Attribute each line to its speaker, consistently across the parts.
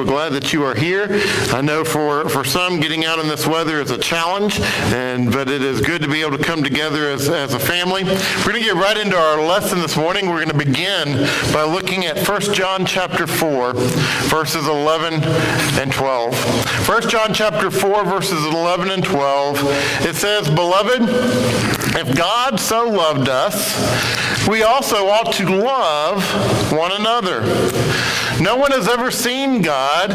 Speaker 1: We're glad that you are here. I know for some, getting out in this weather is a challenge, but it is good to be able to come together as a family. We're going to get right into our lesson this morning. We're going to begin by looking at 1 John chapter 4, verses 11 and 12. 1 John chapter 4, verses 11 and 12. It says, "Beloved, if God so loved us, we also ought to love one another. No one has ever seen God.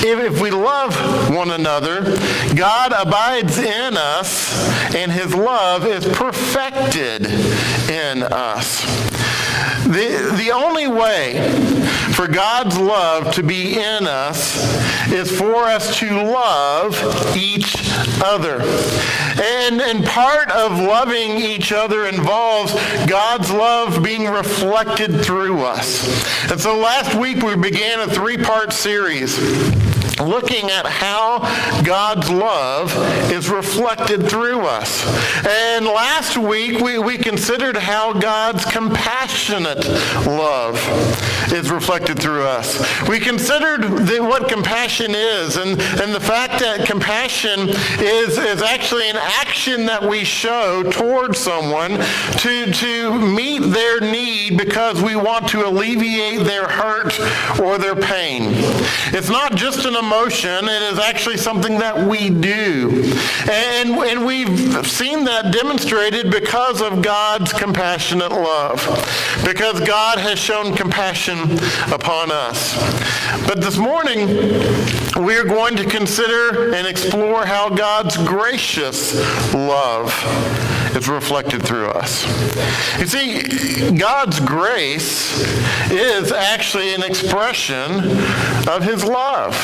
Speaker 1: If we love one another, God abides in us, and his love is perfected in us." The only way for God's love to be in us is for us to love each other. And part of loving each other involves God's love being reflected through us. And so last week we began a 3-part series looking at how God's love is reflected through us. And last week we considered how God's compassionate love is reflected through us. We considered what compassion is and the fact that compassion is actually an action that we show towards someone to meet their need because we want to alleviate their hurt or their pain. It's not just an emotion, it is actually something that we do. And we've seen that demonstrated because of God's compassionate love, because God has shown compassion upon us. But this morning, we're going to consider and explore how God's gracious love is reflected through us. You see, God's grace is actually an expression of his love.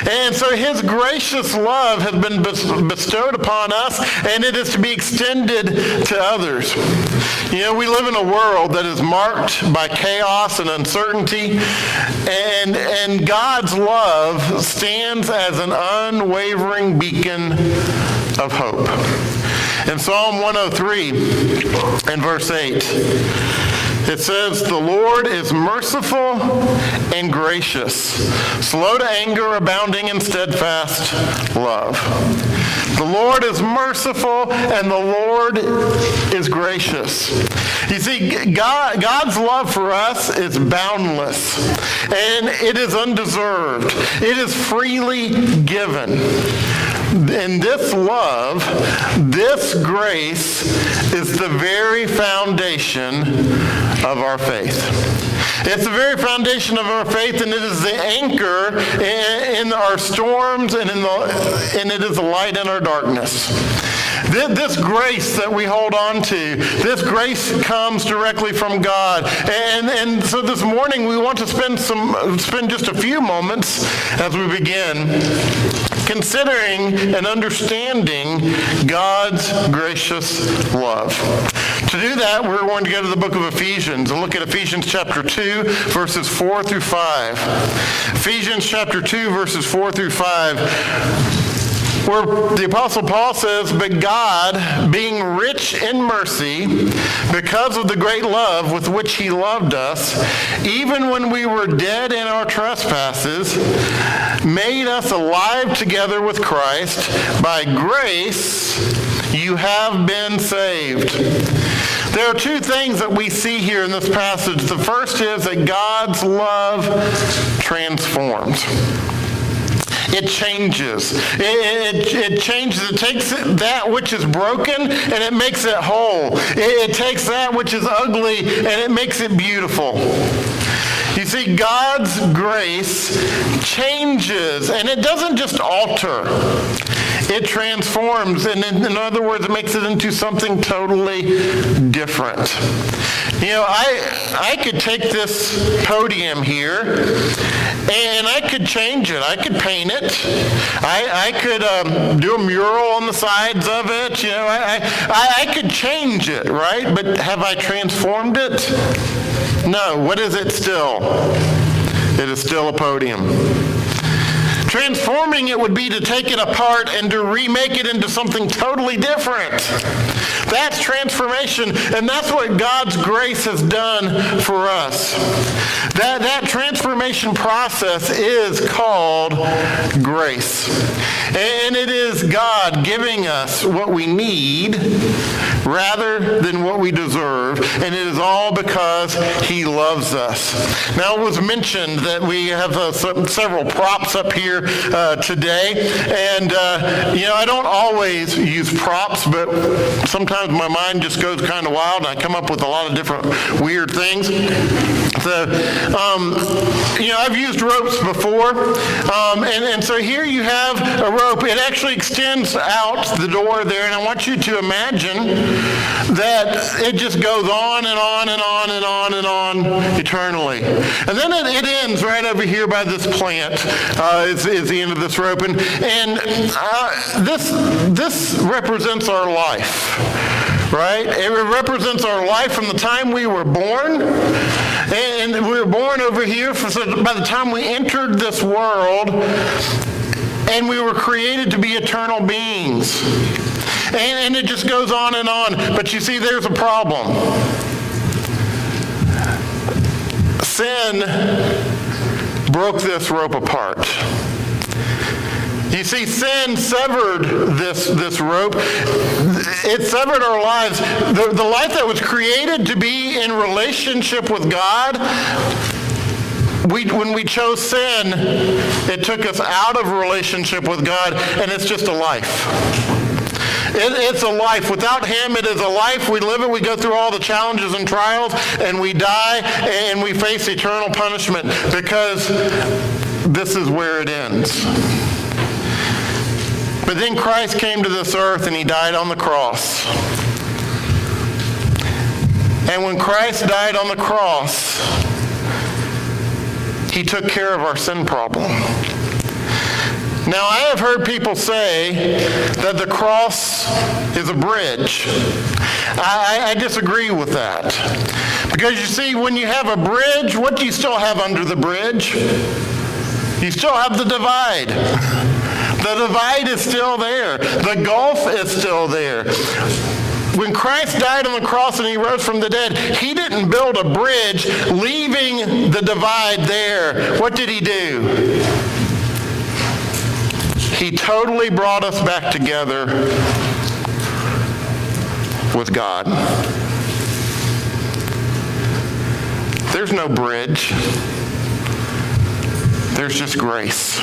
Speaker 1: And so his gracious love has been bestowed upon us, and it is to be extended to others. You know, we live in a world that is marked by chaos and uncertainty, and God's love stands as an unwavering beacon of hope. In Psalm 103, in verse 8, it says, "The Lord is merciful and gracious, slow to anger, abounding in steadfast love." The Lord is merciful and the Lord is gracious. You see, God's love for us is boundless, and it is undeserved. It is freely given. And this love, this grace, is the very foundation of our faith. It's the very foundation of our faith, and it is the anchor in our storms, and it is the light in our darkness. This grace that we hold on to, this grace comes directly from God. And so this morning we want to spend just a few moments as we begin considering and understanding God's gracious love. To do that, we're going to go to the book of Ephesians and look at Ephesians chapter 2, verses 4 through 5. Ephesians chapter 2, verses 4 through 5. Where the Apostle Paul says, "But God, being rich in mercy, because of the great love with which he loved us, even when we were dead in our trespasses, made us alive together with Christ. By grace you have been saved." There are two things that we see here in this passage. The first is that God's love transforms. It changes. It changes. It takes that which is broken and it makes it whole. It takes that which is ugly and it makes it beautiful. You see, God's grace changes, and it doesn't just alter. It transforms, and in other words, it makes it into something totally different. You know, I could take this podium here, and I could change it. I could paint it. I could do a mural on the sides of it. You know, I could change it, right? But have I transformed it? No. What is it still? It is still a podium. Transforming it would be to take it apart and to remake it into something totally different. That's transformation, and that's what God's grace has done for us. That transformation process is called grace. And it is God giving us what we need rather than what we deserve, and it is all because he loves us. Now, it was mentioned that we have several props up here today, and I don't always use props, but sometimes my mind just goes kind of wild, and I come up with a lot of different weird things. So, I've used ropes before, and so here you have a rope. It actually extends out the door there, and I want you to imagine that it just goes on and on and on and on and on eternally. And then it ends right over here by this plant, is the end of this rope. And this represents our life, right? It represents our life from the time we were born. And we were born over here, so by the time we entered this world, and we were created to be eternal beings. And it just goes on and on. But you see, there's a problem. Sin broke this rope apart. You see, sin severed this rope. It severed our lives. The life that was created to be in relationship with God, when we chose sin, it took us out of relationship with God, and it's just a life. It's a life. Without him, it is a life. We live it. We go through all the challenges and trials, and we die, and we face eternal punishment because this is where it ends. But then Christ came to this earth, and he died on the cross. And when Christ died on the cross, he took care of our sin problem. Now, I have heard people say that the cross is a bridge. I disagree with that. Because you see, when you have a bridge, what do you still have under the bridge? You still have the divide. The divide is still there. The gulf is still there. When Christ died on the cross and he rose from the dead, he didn't build a bridge leaving the divide there. What did he do? He totally brought us back together with God. There's no bridge. There's just grace.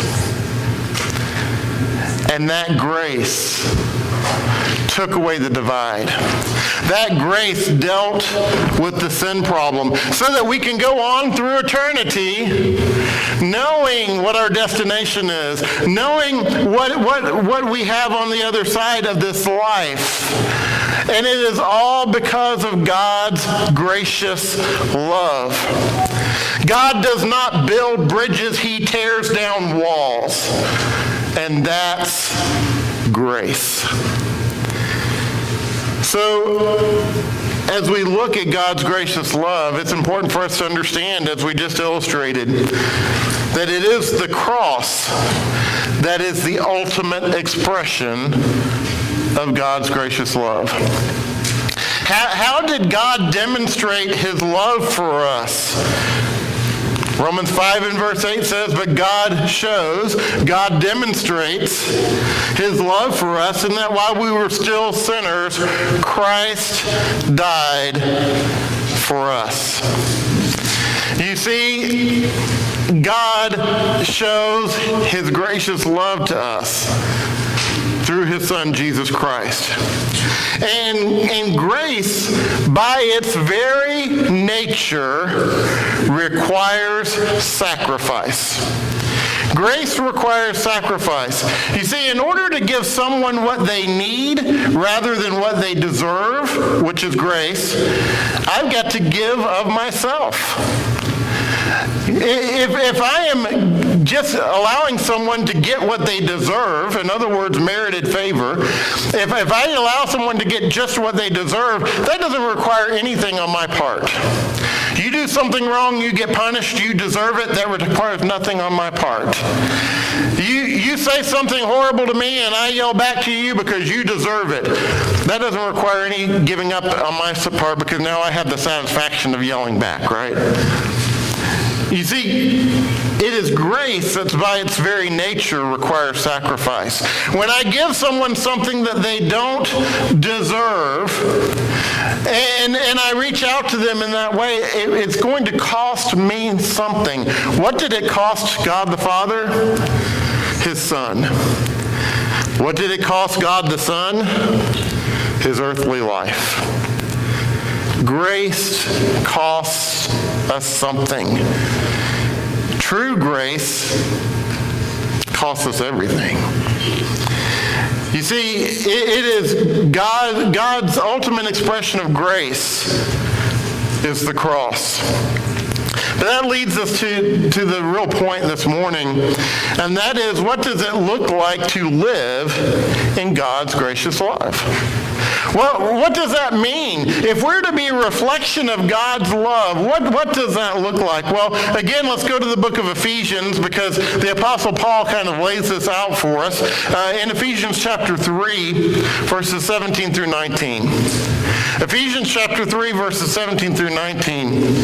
Speaker 1: And that grace took away the divide. That grace dealt with the sin problem so that we can go on through eternity knowing what our destination is, knowing what we have on the other side of this life. And it is all because of God's gracious love. God does not build bridges, he tears down walls. And that's grace. So, as we look at God's gracious love, it's important for us to understand, as we just illustrated, that it is the cross that is the ultimate expression of God's gracious love. How did God demonstrate his love for us? Romans 5 and verse 8 says, but God demonstrates his love for us in that while we were still sinners, Christ died for us. You see, God shows his gracious love to us through his Son, Jesus Christ. And grace, by its very nature, requires sacrifice. Grace requires sacrifice. You see, in order to give someone what they need rather than what they deserve, which is grace, I've got to give of myself. If I am just allowing someone to get what they deserve, in other words, merited favor, if I allow someone to get just what they deserve, that doesn't require anything on my part. You do something wrong, you get punished, you deserve it. That requires nothing on my part. You say something horrible to me and I yell back to you because you deserve it. That doesn't require any giving up on my part because now I have the satisfaction of yelling back, right? You see, it is grace that by its very nature requires sacrifice. When I give someone something that they don't deserve, and I reach out to them in that way, it's going to cost me something. What did it cost God the Father? His Son. What did it cost God the Son? His earthly life. Grace costs us something. True grace costs us everything. You see, it is God's ultimate expression of grace is the cross. But that leads us to the real point this morning, and that is, what does it look like to live in God's gracious love? Well, what does that mean? If we're to be a reflection of God's love, what does that look like? Well, again, let's go to the book of Ephesians, because the Apostle Paul kind of lays this out for us. In Ephesians chapter 3, verses 17 through 19. Ephesians chapter 3, verses 17 through 19.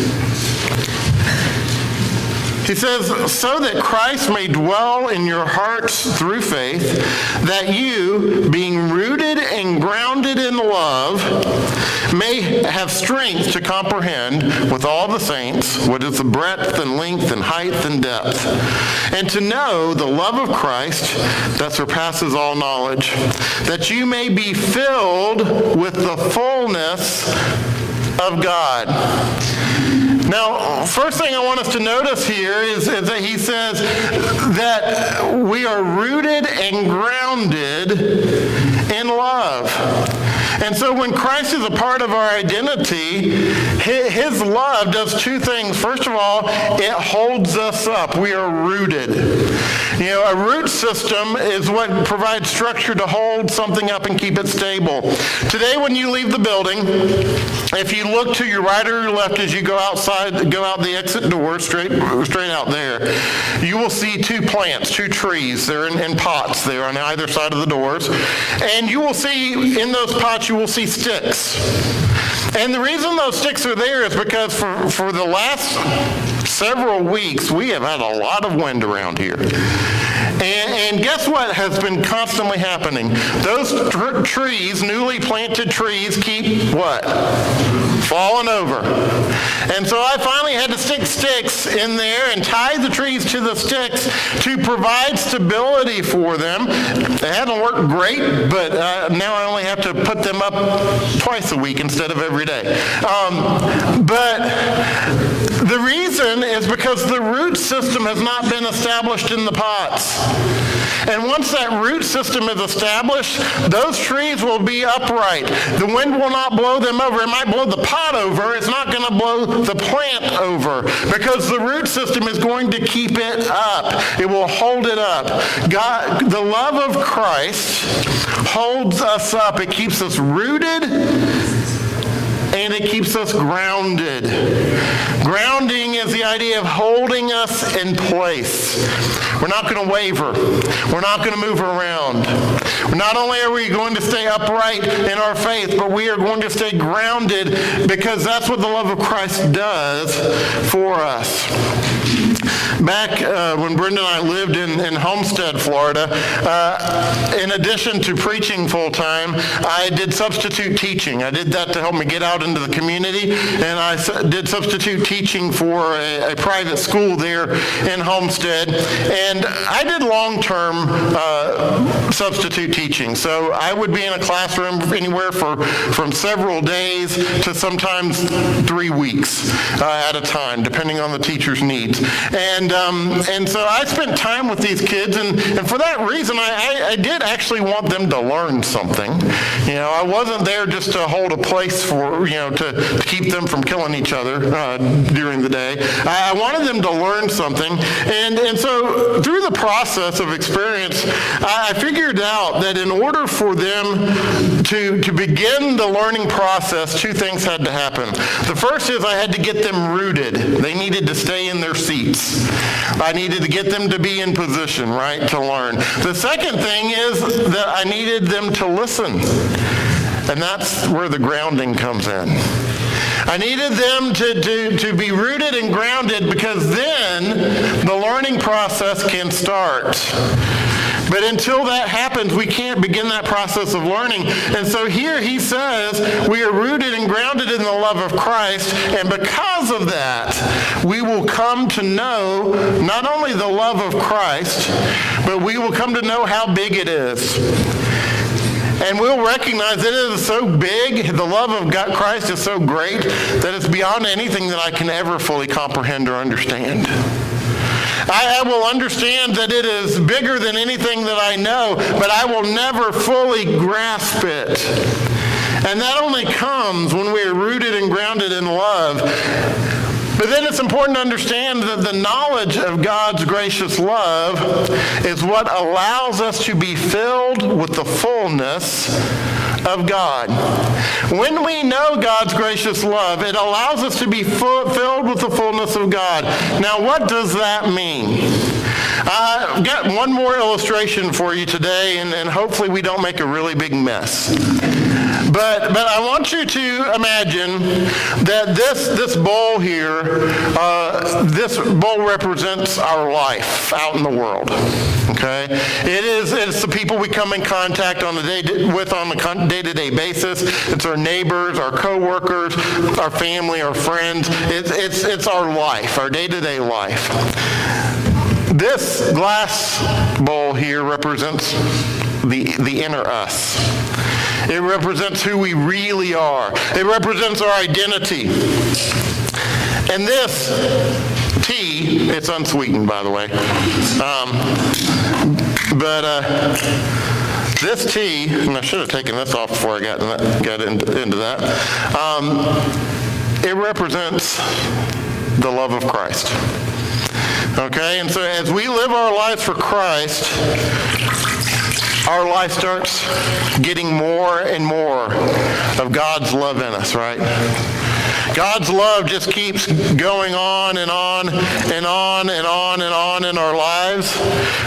Speaker 1: He says, so that Christ may dwell in your hearts through faith, that you, being rooted and grounded in love, may have strength to comprehend with all the saints what is the breadth and length and height and depth, and to know the love of Christ that surpasses all knowledge, that you may be filled with the fullness of God. Now, first thing I want us to notice here is that he says that we are rooted and grounded in love. And so when Christ is a part of our identity, his love does two things. First of all, it holds us up. We are rooted. You know, a root system is what provides structure to hold something up and keep it stable. Today when you leave the building, if you look to your right or your left as you go outside, go out the exit door, straight out there, you will see two plants, two trees. They're in pots there on either side of the doors. And you will see in those pots, you will see sticks. And the reason those sticks are there is because for the last several weeks, we have had a lot of wind around here. And guess what has been constantly happening? Those trees, newly planted trees, keep what? Falling over. And so I finally had to stick sticks in there and tie the trees to the sticks to provide stability for them. It hasn't worked great, but now I only have to put them up twice a week instead of every day. But the reason is because the root system has not been established in the pots. And once that root system is established, those trees will be upright. The wind will not blow them over. It might blow the pot over. It's not going to blow the plant over because the root system is going to keep it up. It will hold it up. God, the love of Christ holds us up. It keeps us rooted and it keeps us grounded. Grounding is the idea of holding us in place. We're not going to waver. We're not going to move around. Not only are we going to stay upright in our faith, but we are going to stay grounded because that's what the love of Christ does for us. Back when Brenda and I lived in Homestead, Florida, in addition to preaching full-time, I did substitute teaching. I did that to help me get out into the community, and I did substitute teaching for a private school there in Homestead. And I did long-term substitute teaching. So I would be in a classroom anywhere from several days to sometimes 3 weeks at a time, depending on the teacher's needs. And so I spent time with these kids, and for that reason, I did actually want them to learn something. You know, I wasn't there just to hold a place for, to keep them from killing each other during the day. I wanted them to learn something, and so through the process of experience, I figured figured out that in order for them to begin the learning process, two things had to happen. The first is I had to get them rooted. They needed to stay in their seats. I needed to get them to be in position, right, to learn. The second thing is that I needed them to listen. And that's where the grounding comes in. I needed them to be rooted and grounded, because then the learning process can start. But until that happens, we can't begin that process of learning. And so here he says we are rooted and grounded in the love of Christ, and because of that, we will come to know not only the love of Christ, but we will come to know how big it is. And we'll recognize that it is so big, the love of God, Christ is so great, that it's beyond anything that I can ever fully comprehend or understand. I will understand that it is bigger than anything that I know, but I will never fully grasp it. And that only comes when we are rooted and grounded in love. But then it's important to understand that the knowledge of God's gracious love is what allows us to be filled with the fullness of God. When we know God's gracious love, it allows us to be filled with the fullness of God. Now, what does that mean? I've got one more illustration for you today, and hopefully we don't make a really big mess. But I want you to imagine that this bowl here, this bowl represents our life out in the world. Okay, it's the people we come in contact on a day-to-day basis. It's our neighbors, our coworkers, our family, our friends. It's our life, our day-to-day life. This glass bowl here represents the inner us. It represents who we really are. It represents our identity. And this tea, it's unsweetened, by the way. This tea, and I should have taken this off before I got into that. It represents the love of Christ. Okay, and so as we live our lives for Christ, our life starts getting more and more of God's love in us, right? God's love just keeps going on and on and on and on and on in our lives.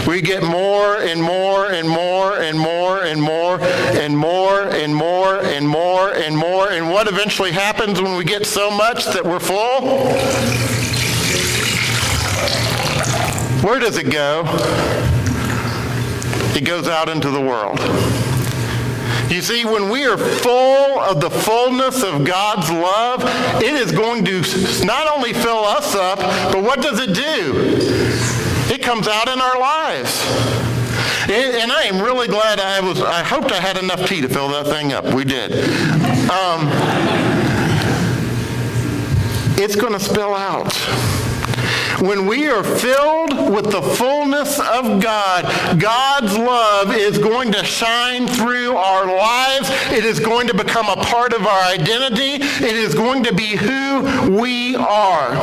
Speaker 1: We get more and more and more and more and more and more and more and more and more. And what eventually happens when we get so much that we're full? Where does it go? It goes out into the world. You see, when we are full of the fullness of God's love, it is going to not only fill us up, but what does it do? It comes out in our lives. And I am really glad I hoped I had enough tea to fill that thing up. We did. It's going to spill out. When we are filled with the fullness of God, God's love is going to shine through our lives. It is going to become a part of our identity. It is going to be who we are.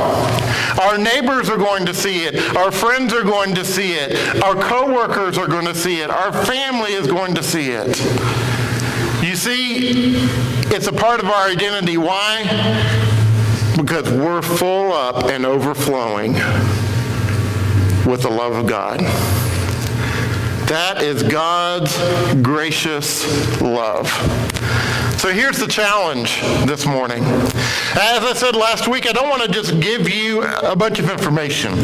Speaker 1: Our neighbors are going to see it. Our friends are going to see it. Our coworkers are going to see it. Our family is going to see it. You see, it's a part of our identity. Why? Because we're full up and overflowing with the love of God. That is God's gracious love. So here's the challenge this morning. As I said last week, I don't want to just give you a bunch of information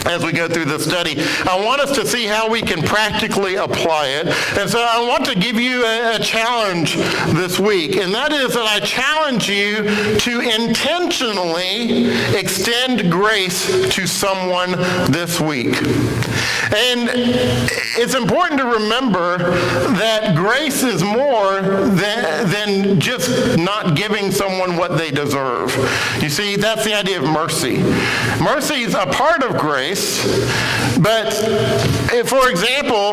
Speaker 1: as we go through this study. I want us to see how we can practically apply it. And so I want to give you a challenge this week, and that is that I challenge you to intentionally extend grace to someone this week. And it's important to remember that grace is more than just not giving someone what they deserve. You see, that's the idea of mercy. Mercy is a part of grace. But for example,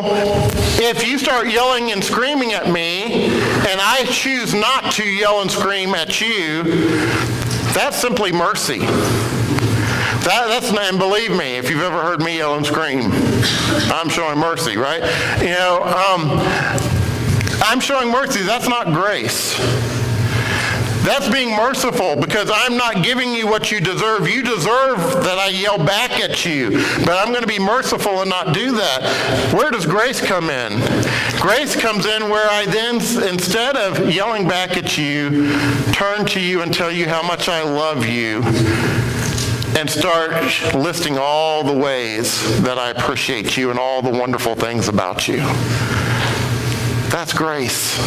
Speaker 1: if you start yelling and screaming at me, and I choose not to yell and scream at you, that's simply mercy. And believe me, if you've ever heard me yell and scream, I'm showing mercy, right? I'm showing mercy. That's not grace. That's being merciful because I'm not giving you what you deserve. You deserve that I yell back at you, but I'm going to be merciful and not do that. Where does grace come in? Grace comes in where I then, instead of yelling back at you, turn to you and tell you how much I love you and start listing all the ways that I appreciate you and all the wonderful things about you. That's grace.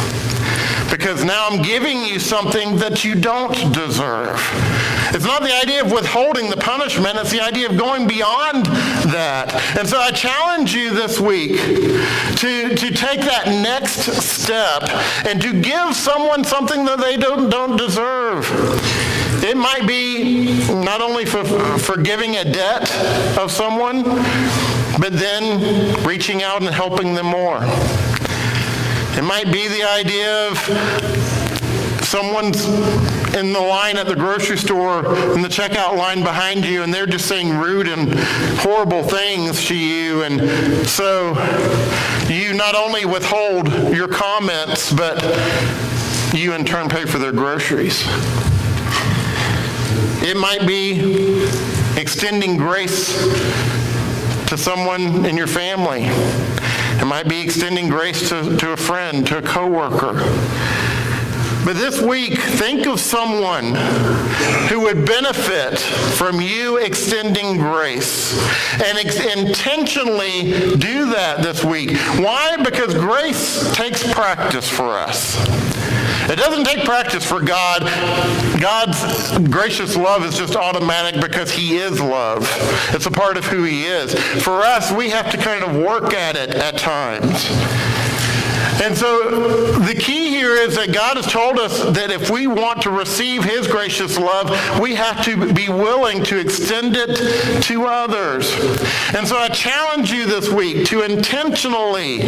Speaker 1: Because now I'm giving you something that you don't deserve. It's not the idea of withholding the punishment, it's the idea of going beyond that. And so I challenge you this week to take that next step and to give someone something that they don't deserve. It might be not only for forgiving a debt of someone, but then reaching out and helping them more. It might be the idea of someone's in the line at the grocery store, in the checkout line behind you, and they're just saying rude and horrible things to you. And so you not only withhold your comments, but you in turn pay for their groceries. It might be extending grace to someone in your family. It might be extending grace to a friend, to a coworker. But this week, think of someone who would benefit from you extending grace. And intentionally do that this week. Why? Because grace takes practice for us. It doesn't take practice for God. God's gracious love is just automatic because he is love. It's a part of who he is. For us, we have to kind of work at it at times. And so the key here is that God has told us that if we want to receive his gracious love, we have to be willing to extend it to others. And so I challenge you this week to intentionally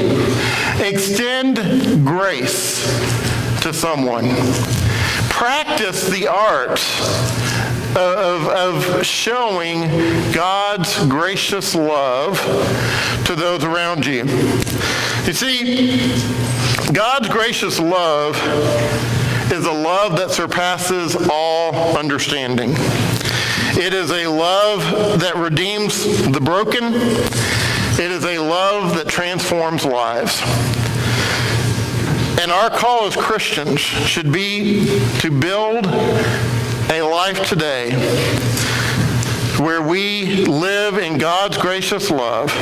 Speaker 1: extend grace to someone. Practice the art of showing God's gracious love to those around you. You see, God's gracious love is a love that surpasses all understanding. It is a love that redeems the broken. It is a love that transforms lives. And our call as Christians should be to build a life today where we live in God's gracious love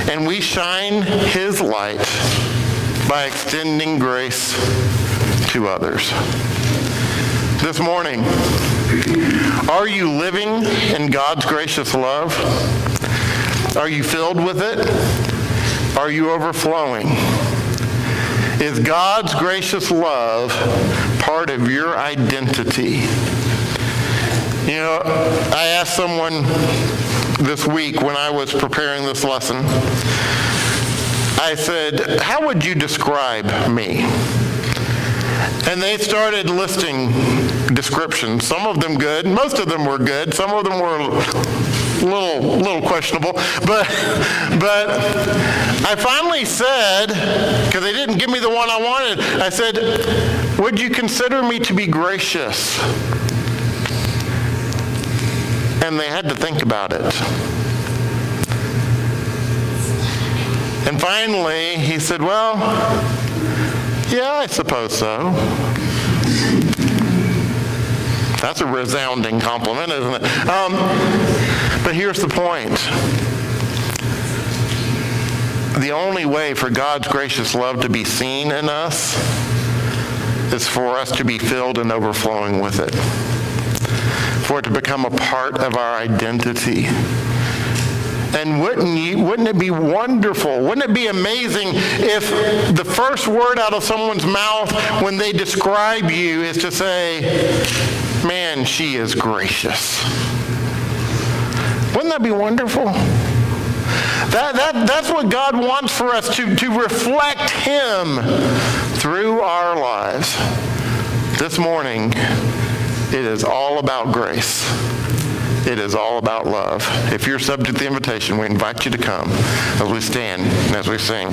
Speaker 1: and we shine his light by extending grace to others. This morning, are you living in God's gracious love? Are you filled with it? Are you overflowing? Is God's gracious love part of your identity? You know, I asked someone this week when I was preparing this lesson, I said, how would you describe me? And they started listing descriptions, some of them good, most of them were good, some of them were a little questionable, but I finally said, because they didn't give me the one I wanted, I said, would you consider me to be gracious? And they had to think about it. And finally, he said, well, yeah, I suppose so. That's a resounding compliment, isn't it? But here's the point. The only way for God's gracious love to be seen in us is for us to be filled and overflowing with it. For it to become a part of our identity. And wouldn't it be wonderful? Wouldn't it be amazing if the first word out of someone's mouth when they describe you is to say, man, she is gracious. Wouldn't that be wonderful? That's what God wants for us, to reflect him through our lives. This morning, it is all about grace. it is all about love. If you're subject to the invitation, we invite you to come as we stand and as we sing.